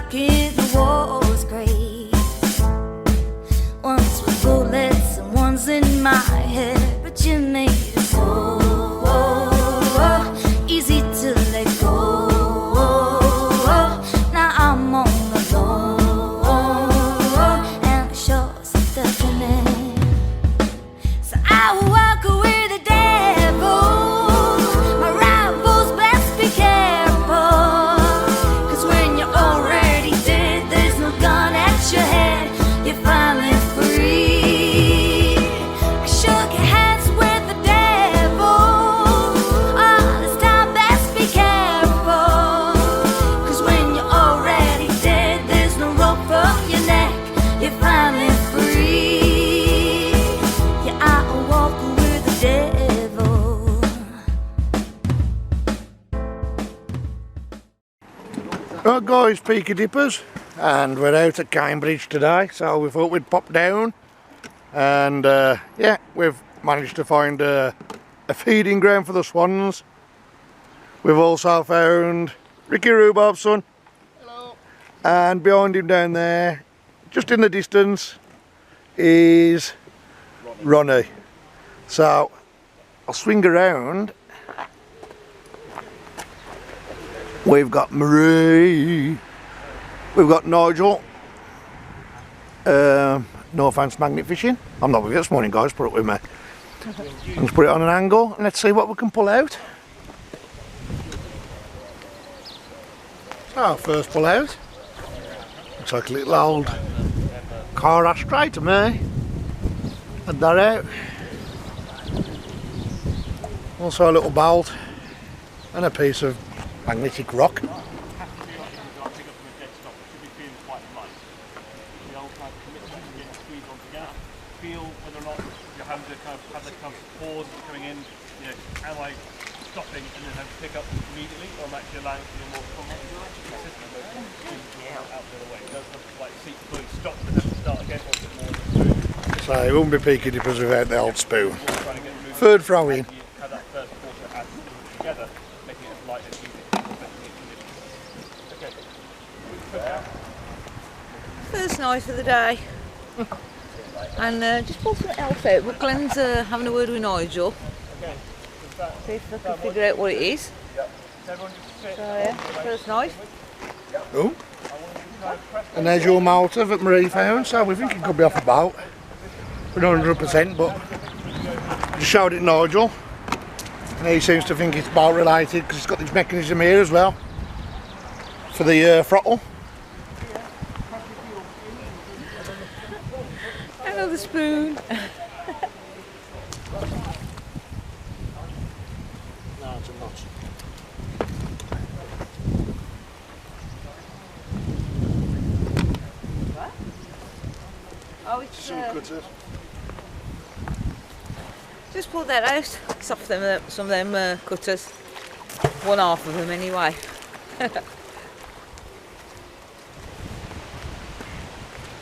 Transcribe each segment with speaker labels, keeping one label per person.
Speaker 1: back in the war was great. One's with bullets and one's in my head, but you made it so easy to let go. Now I'm on the road, and it shows a definite. So I will walk away the devil. My rivals, best be careful, 'cause when you're already dead, there's no gun at your head. You're finally free. I shook hands with the devil. Oh, this time best be careful, 'cause when you're already dead, there's no rope from your neck. You're finally free. Yeah, I'll walk with the devil.
Speaker 2: Right guys, Peaky Dippers, and we're out at Cambridge today, so we thought we'd pop down, and yeah, we've managed to find a feeding ground for the swans. We've also found Ricky Rhubarb's son. Hello. And behind him down there, just in the distance, is Ronnie. So I'll swing around. We've got Marie, we've got Nigel, no offence magnet fishing. I'm not with you this morning guys, put it with me. Let's put it on an angle and let's see what we can pull out. So first pull out, looks like a little old car ashtray to me. Add that out. Also a little bolt and a piece of magnetic rock.
Speaker 3: Feel whether or not you're having to kind of have the kind of pause coming in, you know, am I stopping and then have to pick up immediately, or am I actually allowing for more consistent out the other way? It doesn't have to like seat fully stop and have to start again, or is it more smooth?
Speaker 2: So it wouldn't be Peaky Dippers without the old spoon. Third throw in.
Speaker 3: You have that first quarter add together, making it as light and easy. Okay.
Speaker 4: First night of the day. And just pull something else out, but Glenn's having a word with Nigel. See if I can figure out what it is. So yeah, first night.
Speaker 2: Oh. And there's your motor that Marie found, so we think it could be off a boat. We're not 100%, but I just showed it Nigel. And he seems to think it's boat related because it's got this mechanism here as well for the throttle.
Speaker 4: Another spoon.
Speaker 2: No, it's a notch.
Speaker 4: Oh, it's
Speaker 2: Some cutters.
Speaker 4: just pull that out. It's off them, some of them cutters. One half of them anyway.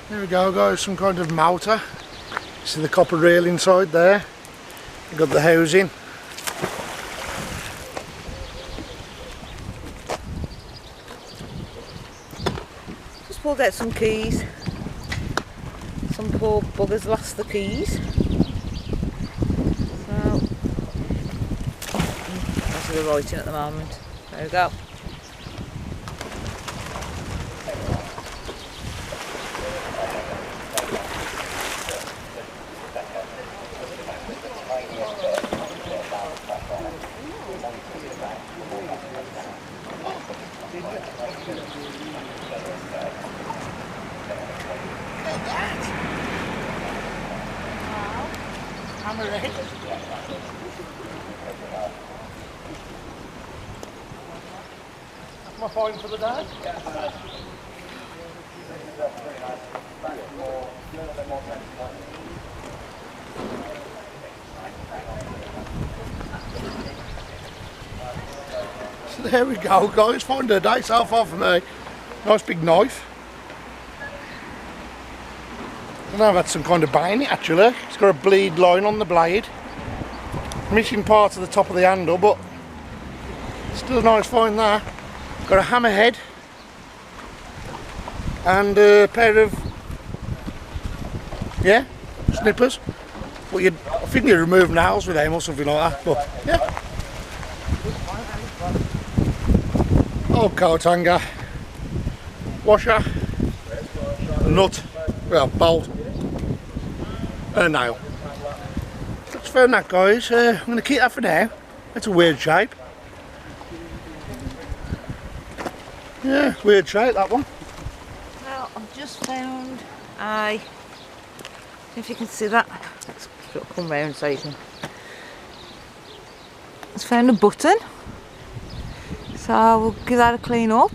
Speaker 2: There we go guys, some kind of motor. See the copper rail inside there. We've got the housing.
Speaker 4: Just pulled out some keys. Some poor buggers lost the keys. So that's what we're writing at the moment. There we go.
Speaker 2: Hammerhead. That's my find for the day. So there we go guys, find a day so far for me. Nice big knife. I don't know if that's some kind of bane it actually. It's got a bleed line on the blade. Missing part of the top of the handle, but still a nice find there. Got a hammerhead. and a pair of snippers. But I think you remove nails with them or something like that. But yeah. Old coat hanger, washer, a nut, well, bolt, and a nail. Let's found that, guys. I'm going to keep that for now. It's a weird shape. Yeah, weird shape, that one.
Speaker 4: Well, I've just found if you can see that. Let's come round so you can. I've found a button. So we'll give that a clean up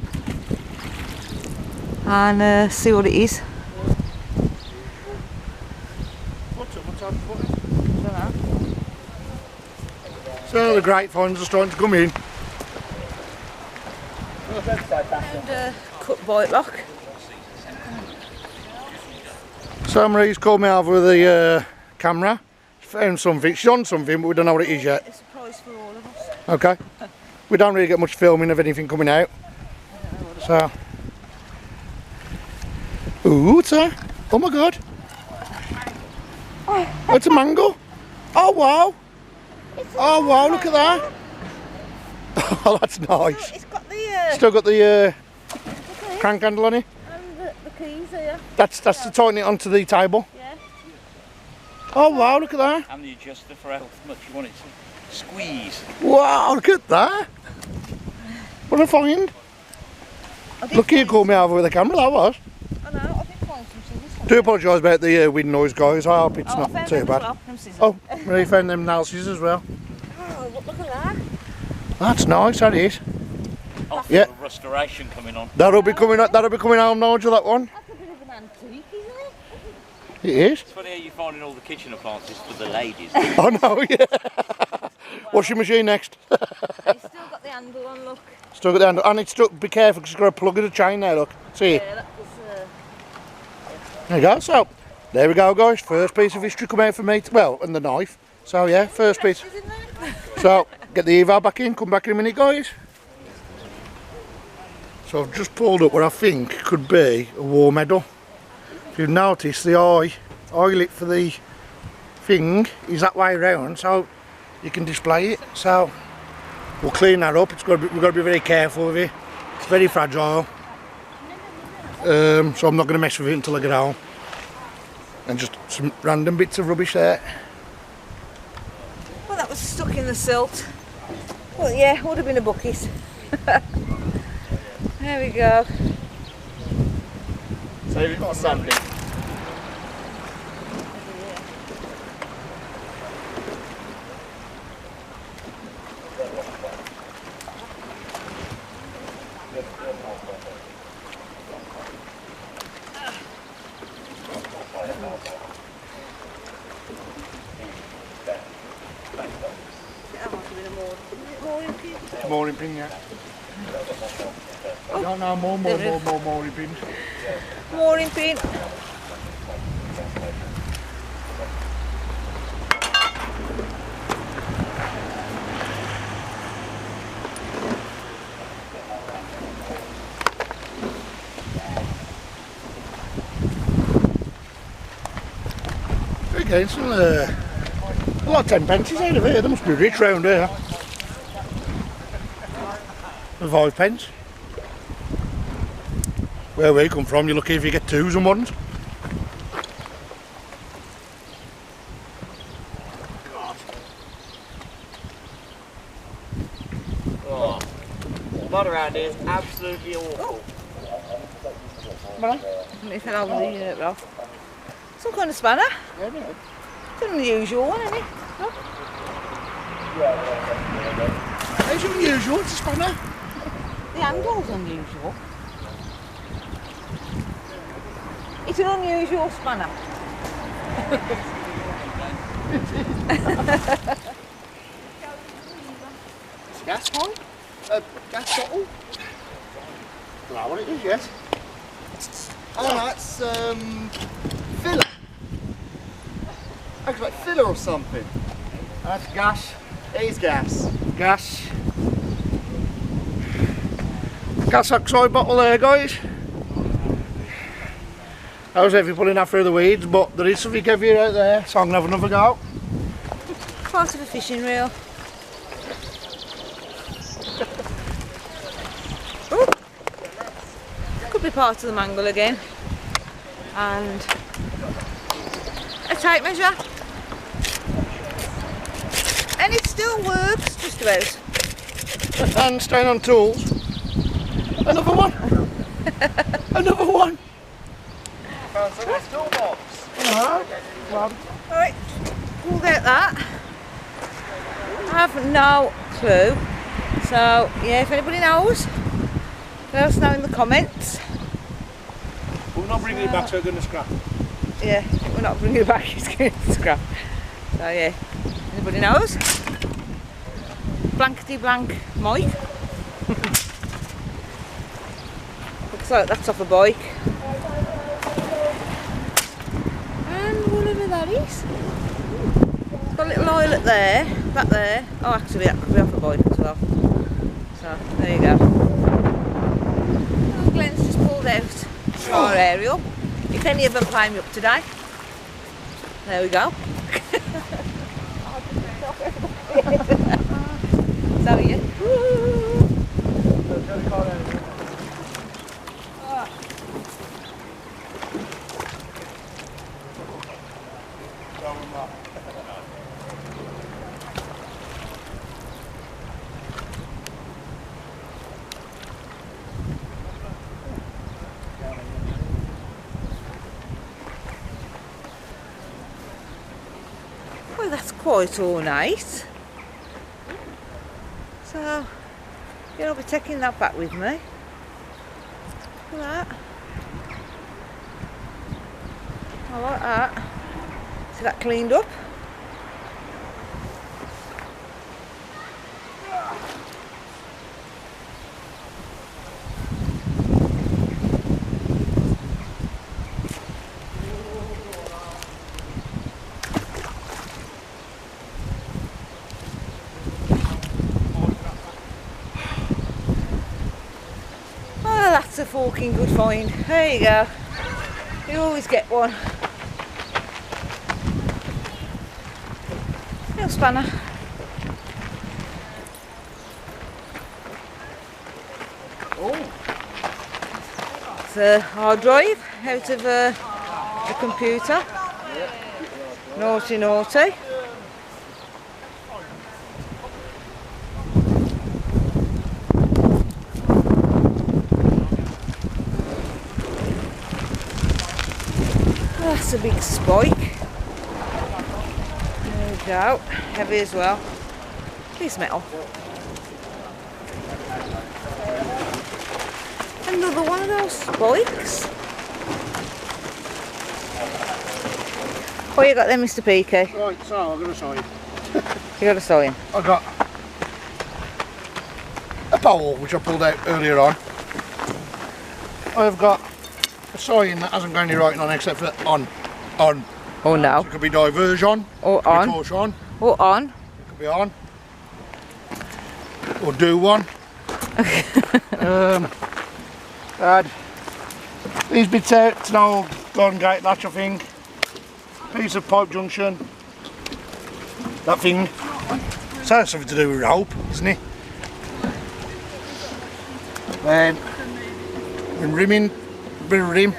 Speaker 4: and see what it is.
Speaker 2: What's on the button?
Speaker 4: I don't know.
Speaker 2: So the grapevines are starting to come in.
Speaker 4: Found a cut bite lock.
Speaker 2: So Marie's called me over with the camera. She found something. She's on something, but we don't know what it is yet.
Speaker 4: It's a surprise for all of us.
Speaker 2: Okay. We don't really get much filming of anything coming out. So. Ooh, what's that? Oh my god. Oh, it's a mango. Oh wow. Oh wow, look at that. Oh, that's nice.
Speaker 4: It's got the
Speaker 2: Still got the crank handle on it.
Speaker 4: and the keys here.
Speaker 2: That's to tighten it onto the table.
Speaker 4: Yeah.
Speaker 2: Oh wow, look at that.
Speaker 5: And the adjuster for how much you want it to squeeze.
Speaker 2: Wow, look at that. What a find. Lucky you called me over with the camera, that was.
Speaker 4: I know, I did find some scissors.
Speaker 2: Do apologise about the wind noise, guys. I hope it's
Speaker 4: I
Speaker 2: not
Speaker 4: found
Speaker 2: too
Speaker 4: them as
Speaker 2: bad.
Speaker 4: well, them scissors.
Speaker 2: Oh, Marie found them nail scissors as well.
Speaker 4: Oh, look at that.
Speaker 2: That's nice, that is.
Speaker 5: Oh,
Speaker 2: Yeah.
Speaker 5: restoration coming on.
Speaker 2: That'll be coming home, Nigel, that one.
Speaker 4: That's a bit of an antique, isn't it?
Speaker 2: It is.
Speaker 5: It's funny how you're finding all the kitchen appliances for the ladies.
Speaker 2: I know, yeah. Washing machine next.
Speaker 4: It's still got the handle on, look.
Speaker 2: Still got the handle. And it's stuck, be careful because it's got a plug in the chain there, look. See?
Speaker 4: Yeah, that was,
Speaker 2: There you go. So, there we go, guys. First piece of history come out for me. Well, and the knife. So, yeah, first piece.
Speaker 4: isn't it?
Speaker 2: So, get the eval back in. Come back in a minute, guys. So, I've just pulled up what I think could be a war medal. If you've noticed, the eyelet for the thing is that way round, so you can display it. So, we'll clean that up. We've got to be very careful with it. It's very fragile. So I'm not going to mess with it until I get home. And just some random bits of rubbish there.
Speaker 4: Well, that was stuck in the silt. Well, yeah, would have been a bucket. There we go.
Speaker 5: So you've got something.
Speaker 4: That must have been a mooring pin.
Speaker 2: Mooring pin, yeah. No, mooring pins.
Speaker 4: Mooring pin.
Speaker 2: Again, some a lot of 10 pences out of here. They must be rich round here. 5 pence. Where we come from, you're lucky if you get 2s and 1s.
Speaker 5: Oh, the mud around here is absolutely awful.
Speaker 4: It fell over the rock. Some kind of spanner. It's an unusual one, isn't it? Look.
Speaker 2: It's unusual, it's a spanner.
Speaker 4: The handle's unusual. It's an unusual spanner.
Speaker 2: It's a gas pipe? A gas bottle? Don't know what it is yet.
Speaker 6: Oh, that's filler. Looks like filler or something. That's gas. It is gas.
Speaker 2: Gas. Gas oxide bottle there, guys. How's everyone pulling out through the weeds? But there is something heavier out there, so I'm going to have another go.
Speaker 4: Part of a fishing reel. Ooh. Could be part of the mangle again. And a tape measure. And it still works, just about.
Speaker 2: And staying on tools. Another one. Another one.
Speaker 5: Found someone's toolbox.
Speaker 4: Alright, pulled out that. I have no clue. So, yeah, if anybody knows, let us know in the comments.
Speaker 2: We're not bringing it back, so we're going to scrap.
Speaker 4: Yeah, we're not bringing it back, it's going to scrap. So, yeah, anybody knows? Blankety blank Mike. Looks like that's off a bike. And whatever that is. It's got a little eyelet there, that there. Oh, actually, that could be off a bike as well. So, there you go. Oh, Glenn's just pulled out our aerial. If any of them climb up today. There we go. So yeah. Well, that's quite ornate. So, yeah, I'll be taking that back with me. Look at that. I like that. See that cleaned up? That's a forking good find. There you go. You always get one. Little spanner.
Speaker 2: Oh.
Speaker 4: It's a hard drive out of a computer. Naughty, naughty. That's a big spike. There we go. Heavy as well. Piece of metal. Another one of those spikes. What you got there, Mr. Peaky?
Speaker 2: Right, so I've got a sign.
Speaker 4: You got a sign?
Speaker 2: I've got a pole which I pulled out earlier on. I've got a sign that hasn't got any writing on except for on.
Speaker 4: Oh no.
Speaker 2: So it could be diversion,
Speaker 4: Or
Speaker 2: could
Speaker 4: on.
Speaker 2: be torsion,
Speaker 4: Or on.
Speaker 2: it could be on, or do one. Add these bits out, it's an old garden gate latch, I think. Piece of pipe junction. That thing. So that's something to do with rope, isn't it? Then rimming, bit of rim.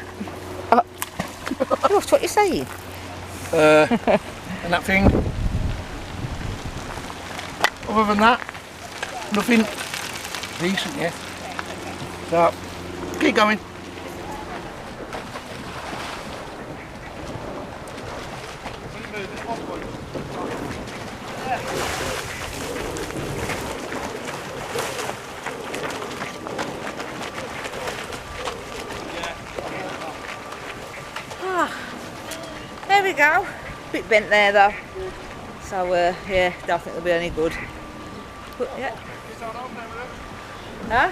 Speaker 4: That's what you're saying.
Speaker 2: And that thing. Other than that, nothing decent yet. So, keep going.
Speaker 4: There we go. Bit bent there though. So yeah, don't think they'll be any good. But yeah. Huh?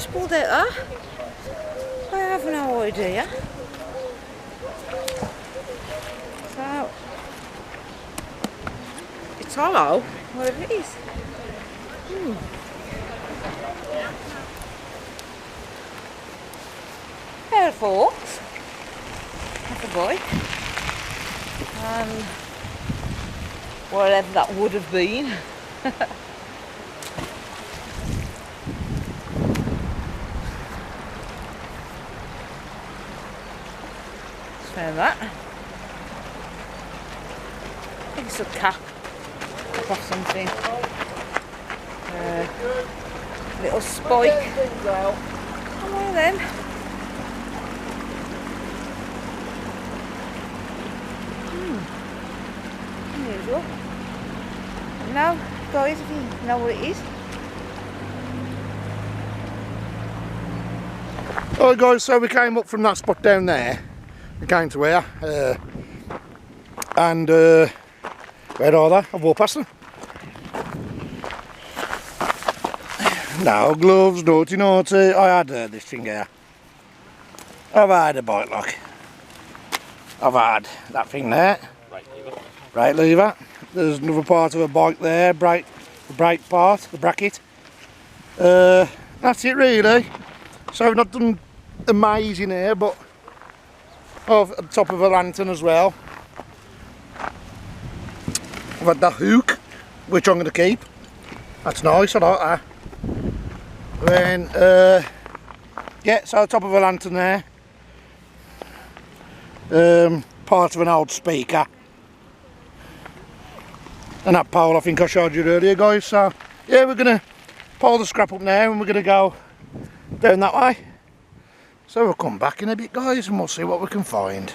Speaker 4: just pulled out there. I have no idea. So, it's hollow, whatever it is. Pair of forks. That's a bike. And whatever that would have been. Just found that. I think it's a cap or something. Little spike. One of them. Unusual. Now, guys, if you know what it is.
Speaker 2: Alright guys, so we came up from that spot down there. We came to here. Where are they? I've walked past them. No gloves, naughty naughty. I had this thing here. I've had a bike lock. I've had that thing there. Right lever. There's another part of a bike there, the brake part, the bracket. That's it really. So I've not done amazing here, but at the top of a lantern as well. I've had the hook, which I'm going to keep. That's nice, I like that. Then, yeah, so top of a lantern there. Part of an old speaker. And that pole I think I showed you earlier, guys. So yeah, we're gonna pile the scrap up now and we're gonna go down that way. So we'll come back in a bit, guys, and we'll see what we can find.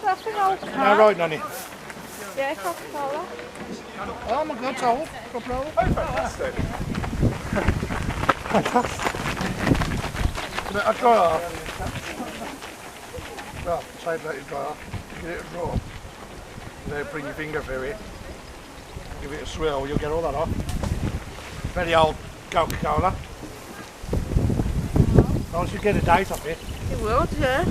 Speaker 4: That's an old car.
Speaker 2: Now right, Nanny.
Speaker 4: Yeah, Coca-Cola.
Speaker 2: Oh my God, it's old. Coca-Cola.
Speaker 3: Oh, fantastic.
Speaker 2: I'll dry off. Well, save that you dry off. Get it a draw. Now bring your finger through it. Give it a swirl, you'll get all that off. Very old Coca-Cola. Once you get a date off it.
Speaker 4: You would, yeah.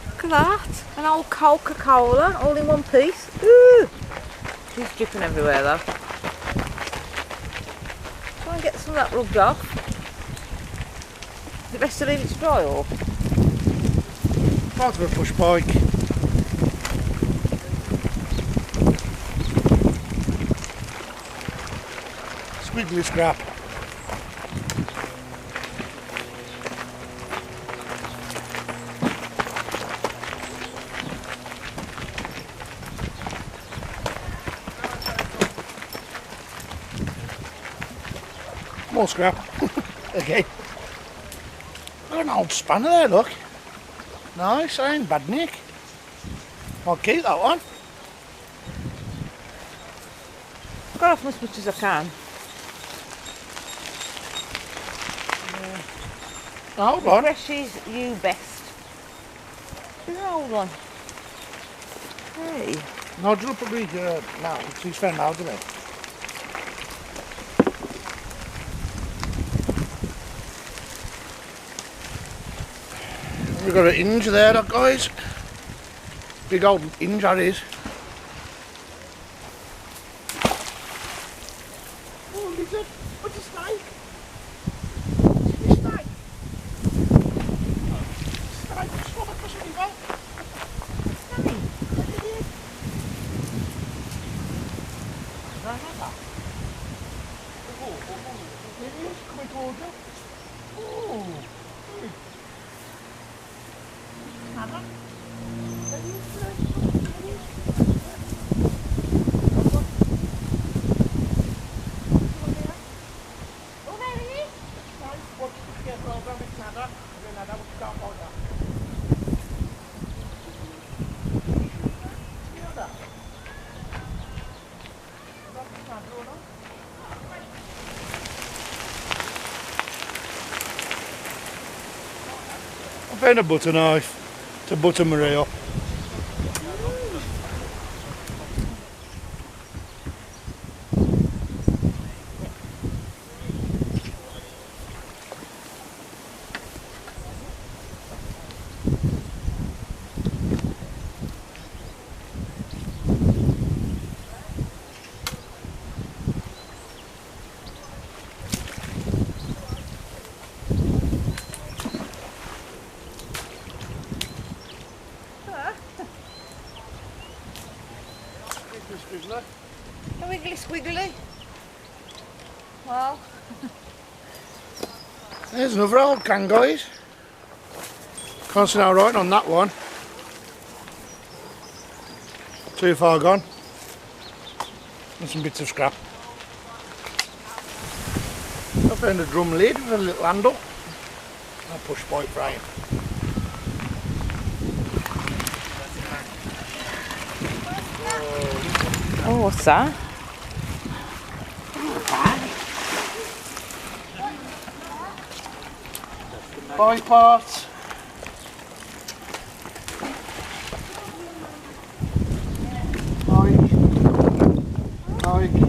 Speaker 4: Look at that. An old Coca-Cola, all in one piece. Ooh. She's dripping everywhere though. Try and get some of that rubbed off. Is it best to leave it to dry or?
Speaker 2: Part of a push bike. Squiggly scrap. More scrap. Okay. Got an old spanner there, look. Nice, ain't bad, Nick. I'll keep that one.
Speaker 4: Got off as much as I can.
Speaker 2: Hold on.
Speaker 4: Fresh is you best. There's an old one. Hey.
Speaker 2: Nigel will probably now, he's found out of it. We've got an hinge there, look, guys. Big old hinge that is. Oh, lizard! What's a snake? It's a snake. Snake, swam across the river. Snake. Look at it. It is coming towards you. Oh. I found a butter knife to butter Marie up. squiggler.
Speaker 4: A wiggly squiggly. Well,
Speaker 2: There's another old can, guys. Can't see no writing on that one. Too far gone. And some bits of scrap. I found a drum lid with a little handle. A push pipe frame.
Speaker 4: oh, what's that?
Speaker 2: Bike parts. Bikes. Bike.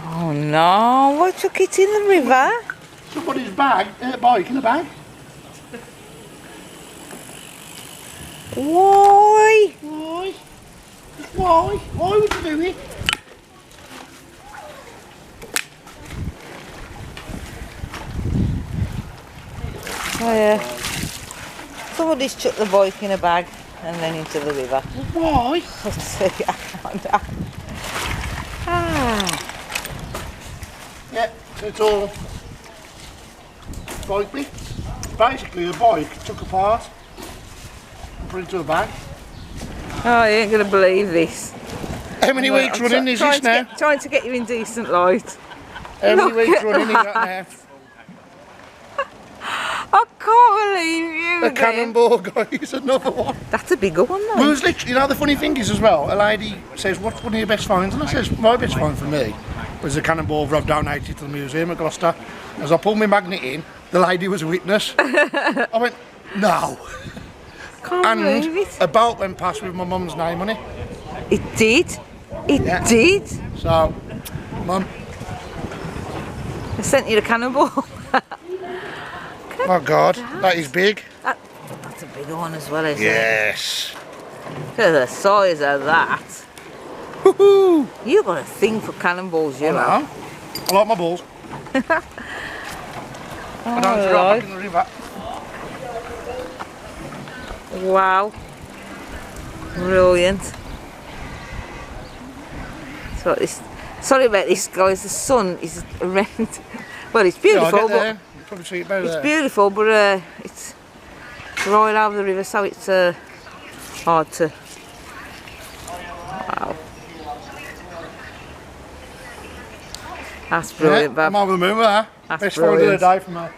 Speaker 4: Oh no, what took it in the river?
Speaker 2: Somebody's bag, bike in a bag.
Speaker 4: Why?
Speaker 2: Why? Why? Why would you do it?
Speaker 4: Oh yeah. Somebody's chucked the bike in a bag and then into the river.
Speaker 2: Why?
Speaker 4: Let's see. Ah.
Speaker 2: Yeah, it's all bike bits. Basically a bike took apart, put into a bag.
Speaker 4: Oh, you ain't gonna believe this.
Speaker 2: How many weeks running is this now?
Speaker 4: Trying to get you in decent light.
Speaker 2: How many
Speaker 4: Look
Speaker 2: weeks
Speaker 4: at
Speaker 2: running is that now?
Speaker 4: I can't believe you.
Speaker 2: A cannonball, guys, another one.
Speaker 4: That's a bigger one
Speaker 2: Well,
Speaker 4: though.
Speaker 2: it was literally, you know, the funny thing is as well, a lady says, what's one of your best finds? And I says, my best find for me was the cannonball I've donated to the museum at Gloucester. As I pulled my magnet in, the lady was a witness. I went, no.
Speaker 4: Can't believe
Speaker 2: And
Speaker 4: it.
Speaker 2: a boat went past with my mum's name on it.
Speaker 4: It did. It
Speaker 2: Yeah.
Speaker 4: did.
Speaker 2: So, mum,
Speaker 4: I sent you the cannonball.
Speaker 2: my God, that is big.
Speaker 4: That's a bigger one as well, isn't it?
Speaker 2: Yes.
Speaker 4: Look at the size of that.
Speaker 2: Woohoo!
Speaker 4: You got a thing for cannonballs, you
Speaker 2: I
Speaker 4: know.
Speaker 2: know. I like my balls. I don't throw back in the river.
Speaker 4: Wow. Brilliant. So this, sorry about this, guys. The sun is around. Well, it's
Speaker 2: Yeah, I'll
Speaker 4: beautiful,
Speaker 2: get there.
Speaker 4: but
Speaker 2: You probably see it better
Speaker 4: it's
Speaker 2: there.
Speaker 4: beautiful, but it's right over the river, so it's hard to. Wow. That's brilliant,
Speaker 2: Yeah, I'm
Speaker 4: Bob.
Speaker 2: over the moon with that.
Speaker 4: That's
Speaker 2: Best find of the
Speaker 4: brilliant.
Speaker 2: day for me.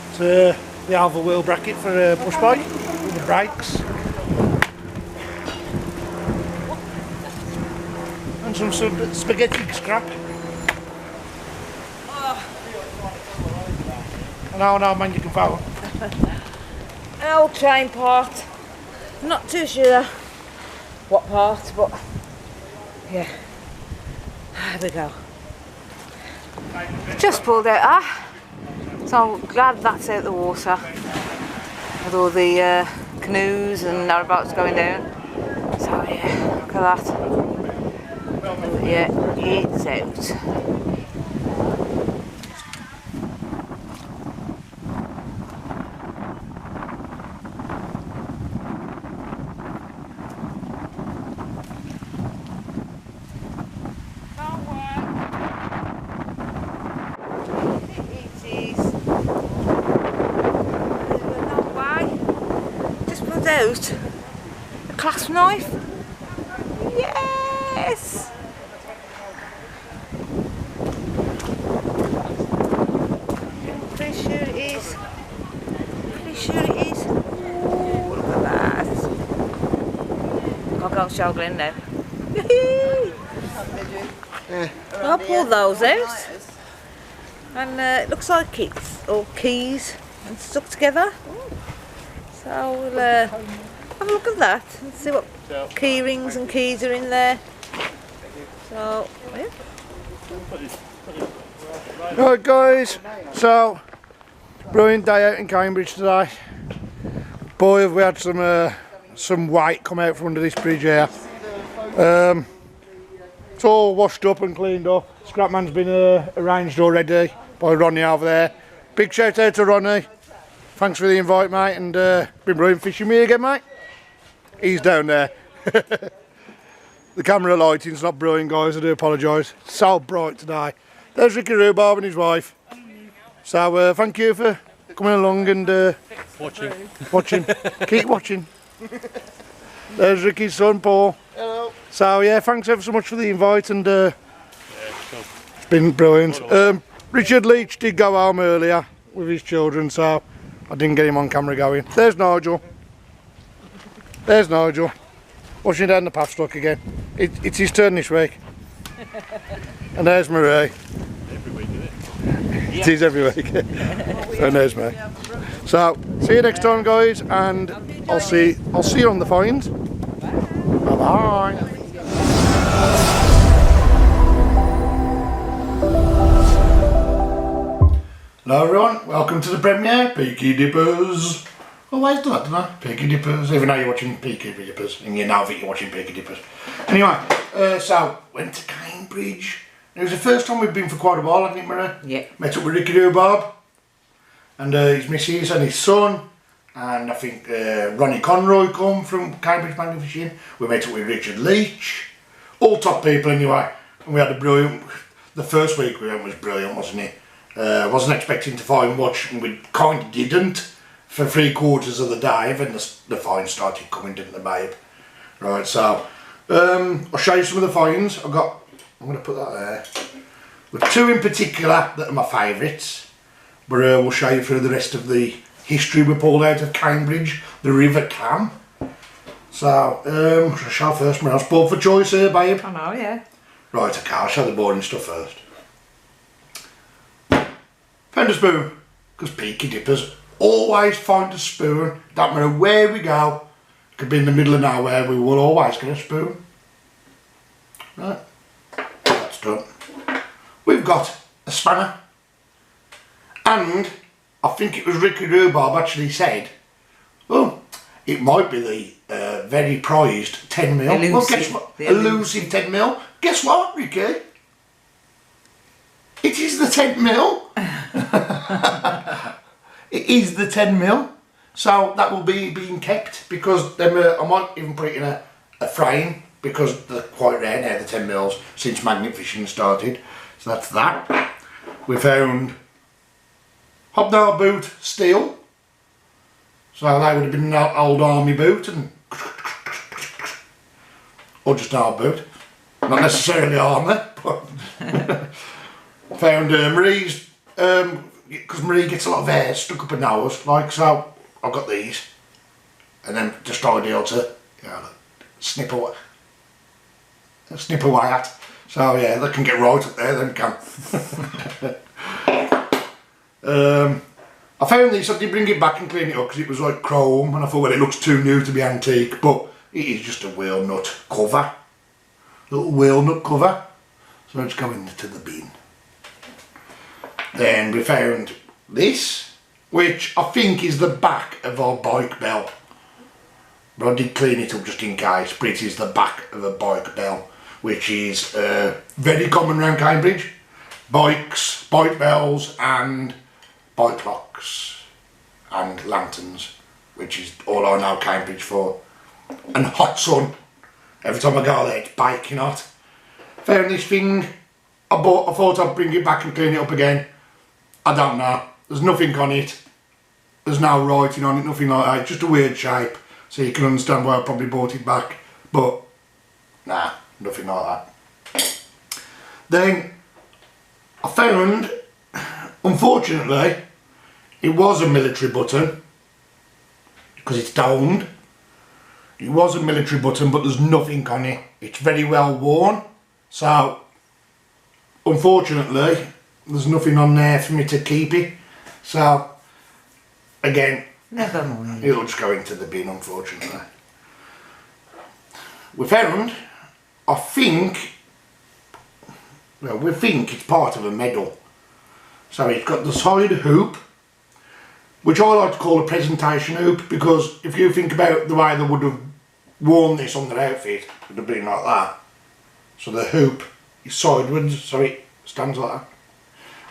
Speaker 2: It's the alpha wheel bracket for a push bike with the brakes. And some spaghetti scrap. No, man, you can follow.
Speaker 4: An old train part. I'm not too sure what part, but yeah. There we go. Just pulled out so glad that's out the water with all the canoes and narrowboats going down. So yeah, look at that. Yeah, it's out. Out a clasp knife. Yes. Pretty sure it is. Pretty sure it is. Ooh, look at that. I'll go and show Glenn now. I'll pull those out. And it looks like it's all keys and stuck together. So we'll have a look at that and see what key rings and keys are in there. So, yeah.
Speaker 2: Right guys, so brilliant day out in Cambridge today. Boy have we had some white come out from under this bridge here. It's all washed up and cleaned up. Scrapman's been arranged already by Ronnie over there. Big shout out to Ronnie. Thanks for the invite, mate, and been brilliant fishing me again, mate. He's down there. The camera lighting's not brilliant, guys, I do apologise. So bright today. There's Ricky Rhubarb and his wife. So thank you for coming along and watching. Keep watching. There's Ricky's son, Paul.
Speaker 6: Hello.
Speaker 2: So yeah, thanks ever so much for the invite, and it's been brilliant. Richard Leach did go home earlier with his children, so I didn't get him on camera going. There's Nigel. There's Nigel. Washing down the pathstock again. It's his turn this week. And there's Marie.
Speaker 3: Every week, isn't it?
Speaker 2: It is every week. And there's me. So see you next time, guys, and I'll see you on the finds. Bye bye. Hello everyone, welcome to the premiere, Peaky Dippers. Always do that, don't I? Peaky Dippers, even though you're watching Peaky Dippers, and you know that you're watching Peaky Dippers. Anyway, so went to Cambridge. It was the first time we've been for quite a while, haven't it, Marie?
Speaker 4: Yeah.
Speaker 2: Met up with Ricky Rhubarb and his missus and his son, and I think Ronnie Conroy come from Cambridge Magnet Fishing. We met up with Richard Leach, all top people anyway, and we had a brilliant. The first week we went was brilliant, wasn't it? Wasn't expecting to find much, and we kind of didn't for 3/4 of the day. Then the finds started coming, didn't they, babe? Right, so I'll show you some of the finds. I'm going to put that there. With two in particular that are my favourites, but we'll show you through the rest of the history we pulled out of Cambridge, the River Cam. So, I'll show first my sport for choice here, babe.
Speaker 4: I know, yeah.
Speaker 2: Right, okay, I'll show the boring stuff first. Found a spoon, because Peaky Dippers always find a spoon. Don't matter where we go, it could be in the middle of nowhere, we will always get a spoon. Right, that's done. We've got a spanner, and I think it was Ricky Rhubarb actually said, oh, it might be the very prized 10mm.
Speaker 4: Elusive.
Speaker 2: Well, guess what? Elusive 10mm. Guess what, Ricky? It is the 10mm. It is the 10mm. So that will be being kept, because them, I might even put it in a frame, because they're quite rare now, the 10mm, since magnet fishing started. So that's that. We found hobnail boot steel. So that would have been an old army boot, and or just an old boot. Not necessarily armour, but found Marie's, because Marie gets a lot of hair stuck up her nose, like so. I've got these, and then just ideal to, you know, snip away at. So yeah, they can get right up there, then can. I found this, I did bring it back and clean it up because it was like chrome, and I thought, well, it looks too new to be antique, but it is just a wheel nut cover. Little wheel nut cover. So it's going into the bin. Then we found this, which I think is the back of our bike bell. But I did clean it up just in case, but it is the back of a bike bell, which is very common around Cambridge. Bikes, bike bells and bike clocks and lanterns, which is all I know Cambridge for. And hot sun. Every time I go there it's baking hot. Found this thing I bought, I thought I'd bring it back and clean it up again. I don't know. There's nothing on it. There's no writing on it, nothing like that. It's just a weird shape. So you can understand why I probably bought it back. But, nah, nothing like that. Then, I found, unfortunately, it was a military button. Because it's domed. It was a military button, but there's nothing on it. It's very well worn. So, unfortunately, there's nothing on there for me to keep it. So, again,
Speaker 4: Never mind.
Speaker 2: it'll just go into the bin, unfortunately. We found, I think, well, we think it's part of a medal. So it's got the side hoop, which I like to call a presentation hoop, because if you think about the way they would have worn this on their outfit, it would have been like that. So the hoop is sideways, so it stands like that.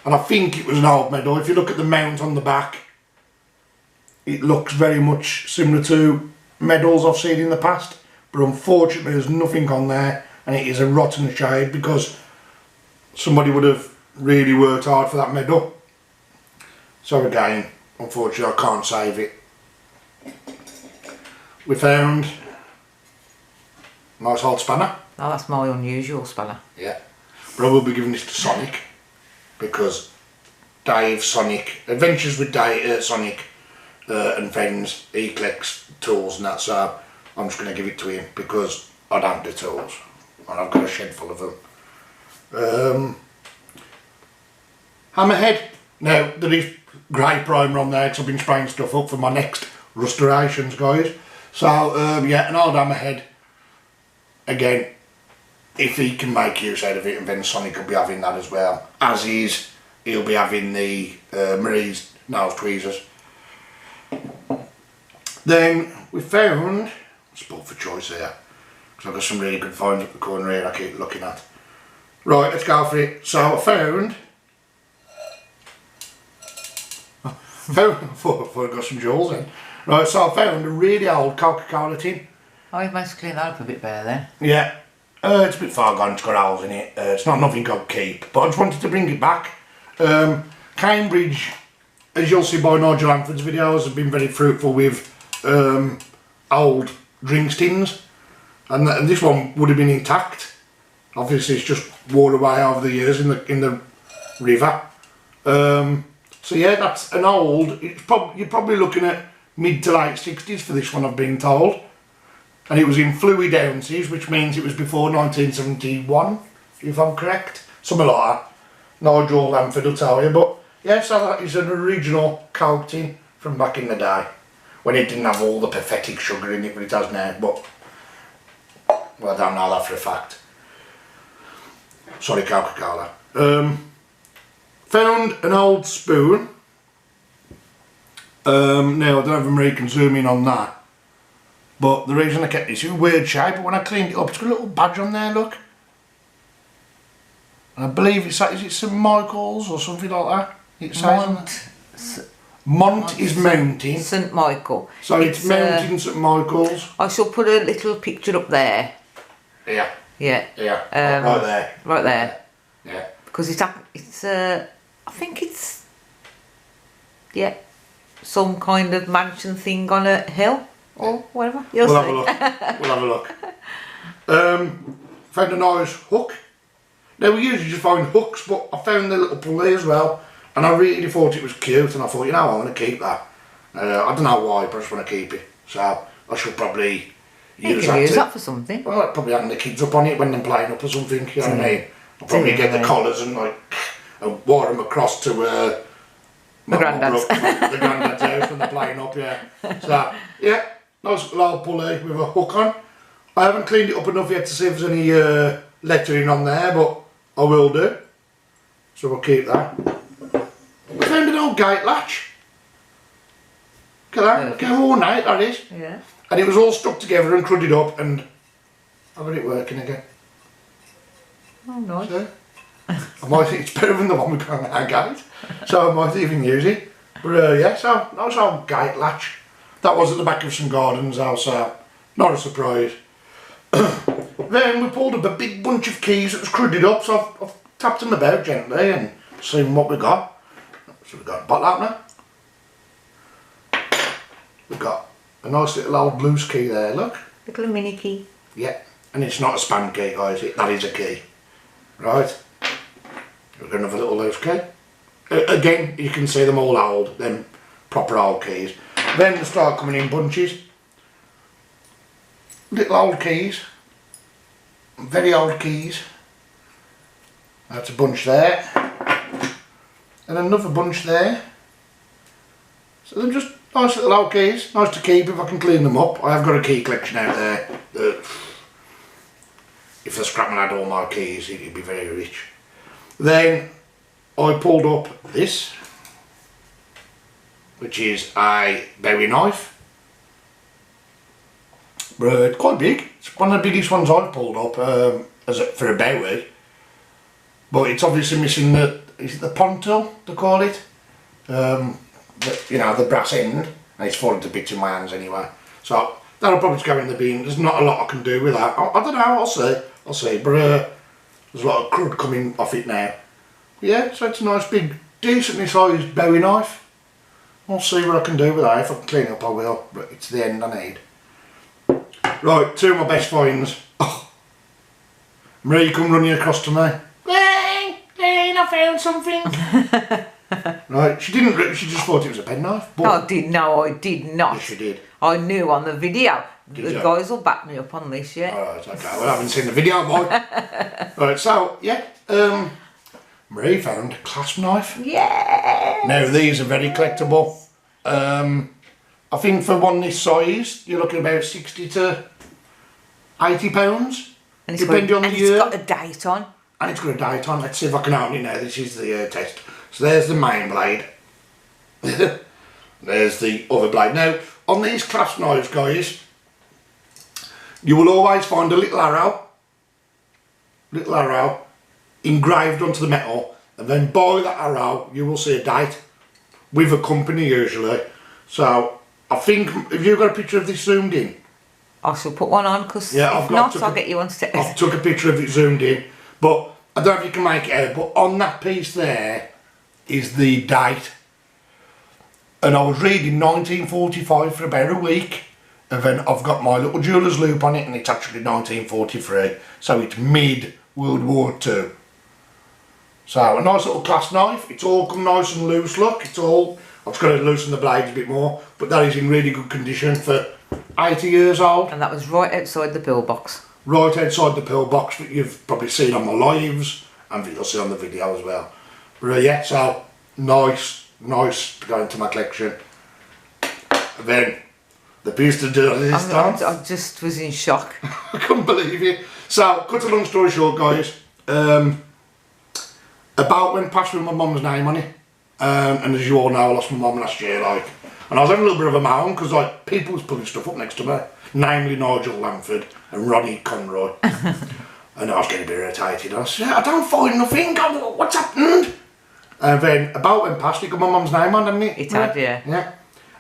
Speaker 2: And I think it was an old medal. If you look at the mount on the back, it looks very much similar to medals I've seen in the past, but unfortunately there's nothing on there, and it is a rotten shade because somebody would have really worked hard for that medal. So again, unfortunately I can't save it. We found a nice old spanner.
Speaker 4: Oh, that's my unusual spanner.
Speaker 2: Yeah, but I will be giving this to Sonic, because Dave, Sonic, Adventures with Dave, Sonic and Friends, he collects tools and that, so I'm just going to give it to him because I don't do tools and I've got a shed full of them. Hammerhead. Now there is grey primer on there because I've been spraying stuff up for my next restorations, guys. So yeah, an old hammerhead. Again, if he can make use out of it, and then Sonic will be having that as well. As is, he'll be having the Marie's nose tweezers. Then we found, spot for choice here, because I've got some really good finds up the corner here I keep looking at. Right, let's go for it. So I found, I thought I got some jewels in. Right, so I found a really old Coca-Cola tin.
Speaker 4: Oh, you've managed to clean that up a bit better then.
Speaker 2: Yeah, it's a bit far gone, it's got holes in it. It's not nothing I'd keep, but I just wanted to bring it back. Cambridge, as you'll see by Nigel Anford's videos, have been very fruitful with old drinks tins, and this one would have been intact. Obviously it's just worn away over the years in the river. So yeah, that's an old, you're probably looking at mid to late 60s for this one, I've been told. And it was in fluid ounces, which means it was before 1971, if I'm correct. Something like that. Nigel Anford will tell you, but yeah, so that is an original Coke tin from back in the day, when it didn't have all the pathetic sugar in it that it has now, but, well, I don't know that for a fact. Sorry, Coca-Cola. Found an old spoon. Now, I don't know if Marie can zoom in on that, but the reason I kept this in weird shape, but when I cleaned it up, it's got a little badge on there, look. And I believe it's, is it St Michael's or something like that? It says Mont is mountain.
Speaker 4: St Michael.
Speaker 2: So it's mountain St Michael's.
Speaker 4: I shall put a little picture up there.
Speaker 2: Yeah.
Speaker 4: Yeah.
Speaker 2: Yeah. Right there.
Speaker 4: Right there.
Speaker 2: Yeah.
Speaker 4: Because it's I think it's, yeah, some kind of mansion thing on a hill or whatever. You'll see.
Speaker 2: Have a look. We'll have a look. Found a nice hook. Now we usually just find hooks, but I found the little pulley as well, and I really thought it was cute, and I thought, you know, I'm going to keep that. I don't know why, but I just want to keep it. So I should probably use that
Speaker 4: for something.
Speaker 2: Well, I'd probably hang the kids up on it when they're playing up or something, you know what I mean? I'll probably get the collars and like wire them across to
Speaker 4: the granddad's.
Speaker 2: The granddad's house when they're playing up, yeah. So, yeah, nice little pulley with a hook on. I haven't cleaned it up enough yet to see if there's any lettering on there, but I will do. So we'll keep that. We found an old gate latch. Look at that, look how ornate that is.
Speaker 4: Yeah.
Speaker 2: And it was all stuck together and crudded up, and I've got it working again.
Speaker 4: Oh, nice.
Speaker 2: So, I might think it's better than the one we got on our gate, so I might even use it. But yeah, so nice old gate latch. That was at the back of some gardens house, so not a surprise. Then we pulled up a big bunch of keys that was crudded up, so I've tapped them about gently and seen what we got. So we've got a bottle opener. We've got a nice little old loose key there, look.
Speaker 4: Little mini key.
Speaker 2: Yeah, and it's not a span key, guys, that is a key. Right, we've got another little loose key. Again, you can see them all old, them proper old keys. Then they start coming in bunches. Little old keys. Very old keys. That's a bunch there. And another bunch there. So they're just nice little old keys. Nice to keep if I can clean them up. I have got a key collection out there. If the scrapman had all my keys, he'd be very rich. Then I pulled up this, which is a Bowie knife. It's quite big. It's one of the biggest ones I've pulled up for a Bowie. But it's obviously missing is it the pontil, they call it? You know, the brass end. And it's falling to bits in my hands anyway. So that'll probably go in the bin. There's not a lot I can do with that. I don't know, I'll see. But there's a lot of crud coming off it now. Yeah, so it's a nice big, decently sized Bowie knife. I'll see what I can do with that. If I can clean it up I will, but it's the end I need. Right, two of my best finds. Oh. Marie come running across to me. Glenn, I found something. Right, she didn't, she just thought it was a penknife.
Speaker 4: No, I did not.
Speaker 2: Yes, she did.
Speaker 4: I knew on the video.
Speaker 2: Did
Speaker 4: the
Speaker 2: you?
Speaker 4: guys will back me up on this, yeah.
Speaker 2: Alright, okay, well I haven't seen the video, boy. Right, so, yeah, Marie found a clasp knife.
Speaker 4: Yeah.
Speaker 2: Now, these are very collectible. I think for one this size, you're looking about 60 to 80 pounds,
Speaker 4: And
Speaker 2: depending on the year.
Speaker 4: It's got a date on.
Speaker 2: And it's got a date on. Let's see if I can open it now. This is the test. So there's the main blade. There's the other blade. Now, on these clasp knives, guys, you will always find a little arrow engraved onto the metal, and then by that arrow you will see a date with a company usually. So I think, have you got a picture of this zoomed in?
Speaker 4: I shall put one on because
Speaker 2: Yeah,
Speaker 4: if not, I'll get you on step.
Speaker 2: I took a picture of it zoomed in, but I don't know if you can make it out, but on that piece there is the date. And I was reading 1945 for about a week, and then I've got my little jeweller's loop on it, and it's actually 1943, so it's mid World War II. So a nice little clasp knife. It's all come nice and loose, look. It's all, I've just got to loosen the blades a bit more, but that is in really good condition for 80 years old.
Speaker 4: And that was right outside the pillbox.
Speaker 2: Right outside the pillbox that you've probably seen on my lives, and you'll see on the video as well. But yeah, so nice to go into my collection. And then the piece to do this time.
Speaker 4: I just was in shock.
Speaker 2: I couldn't believe it. So, cut a long story short, guys. About went past with my mum's name on it, and as you all know, I lost my mum last year, like, and I was having a little bit of a moan because like people was putting stuff up next to me, namely Nigel Langford and Ronnie Conroy, and I was getting a bit irritated. I said, I don't find nothing. What's happened? And then about went past, it got my mum's name on, didn't it?
Speaker 4: It had, yeah.
Speaker 2: Yeah.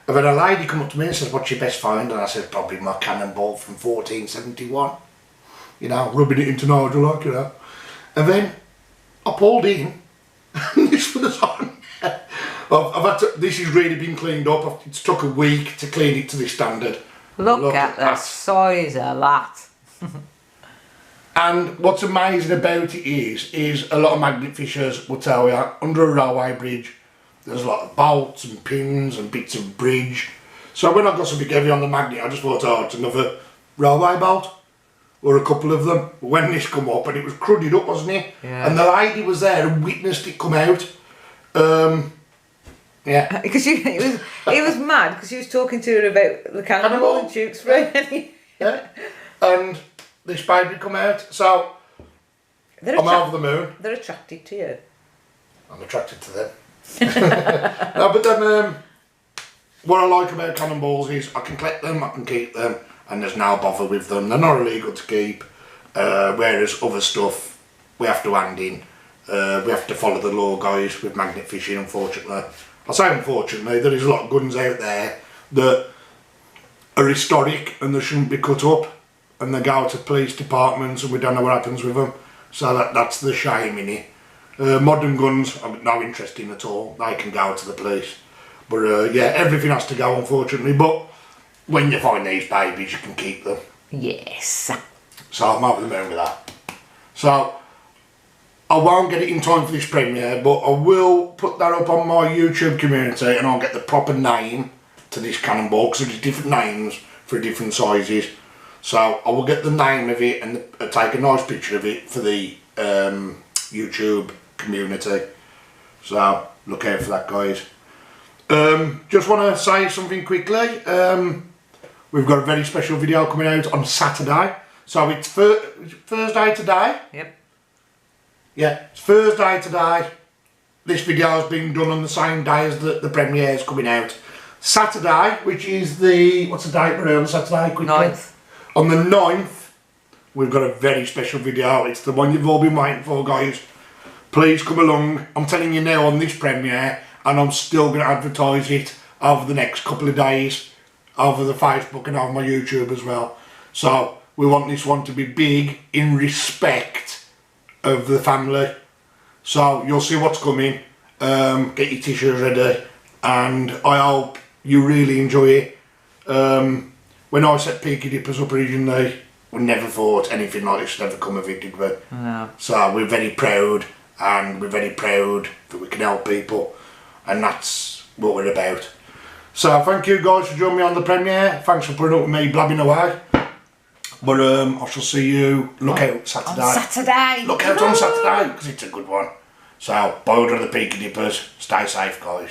Speaker 2: And then a lady come up to me and said, "What's your best find?" And I said, "Probably my cannonball from 1471. You know, rubbing it into Nigel, like, you know." And then I pulled in, and this was on. I've had to, this has really been cleaned up. It's took a week to clean it to this standard.
Speaker 4: Look at the size of that.
Speaker 2: And what's amazing about it is a lot of magnet fishers will tell you, under a railway bridge, there's a lot of bolts and pins and bits of bridge. So when I got something heavy on the magnet, I just thought, oh, it's another railway bolt, or a couple of them. But when this come up, and it was crudded up, wasn't it?
Speaker 4: Yeah.
Speaker 2: And the lady was there and witnessed it come out. Yeah.
Speaker 4: Because he was mad because he was talking to her about the cannonball and Tewkesbury.
Speaker 2: Yeah. And this baby come out, so I'm over the moon.
Speaker 4: They're attracted to you.
Speaker 2: I'm attracted to them. No, but then what I like about cannonballs is I can collect them, I can keep them, and there's no bother with them. They're not illegal to keep, whereas other stuff we have to hand in. We have to follow the law, guys, with magnet fishing, unfortunately. I say unfortunately, there is a lot of guns out there that are historic and they shouldn't be cut up, and they go to police departments and we don't know what happens with them. So that's the shame in it. Modern guns, I'm no interest in at all. They can go to the police. But yeah, everything has to go, unfortunately. But when you find these babies, you can keep them.
Speaker 4: Yes.
Speaker 2: So I'm over the moon with that. So I won't get it in time for this premiere, but I will put that up on my YouTube community, and I'll get the proper name to this cannonball, because there's different names for different sizes. So I will get the name of it and take a nice picture of it for the YouTube community. So look out for that, guys. Just want to say something quickly. We've got a very special video coming out on Saturday. So it's Thursday today.
Speaker 4: Yep.
Speaker 2: yeah, it's Thursday today. This video has been done on the same day as the premiere is coming out. Saturday, which is the, what's the date we're on Saturday? Quickly.
Speaker 4: 9th.
Speaker 2: On the 9th, we've got a very special video. It's the one you've all been waiting for, guys. Please come along. I'm telling you now on this premiere, and I'm still going to advertise it over the next couple of days over the Facebook and over my YouTube as well. So we want this one to be big in respect of the family. So you'll see what's coming. Get your tissues ready, and I hope you really enjoy it. When I set Peaky Dippers up originally, we never thought anything like this would ever come of it, did we?
Speaker 4: No.
Speaker 2: So we're very proud, and we're very proud that we can help people, and that's what we're about. So thank you guys for joining me on the premiere. Thanks for putting up with me blabbing away. But I shall see you, look out Saturday.
Speaker 4: On Saturday.
Speaker 2: Look out on Saturday, because it's a good one. So, bye to the Peaky Dippers. Stay safe, guys.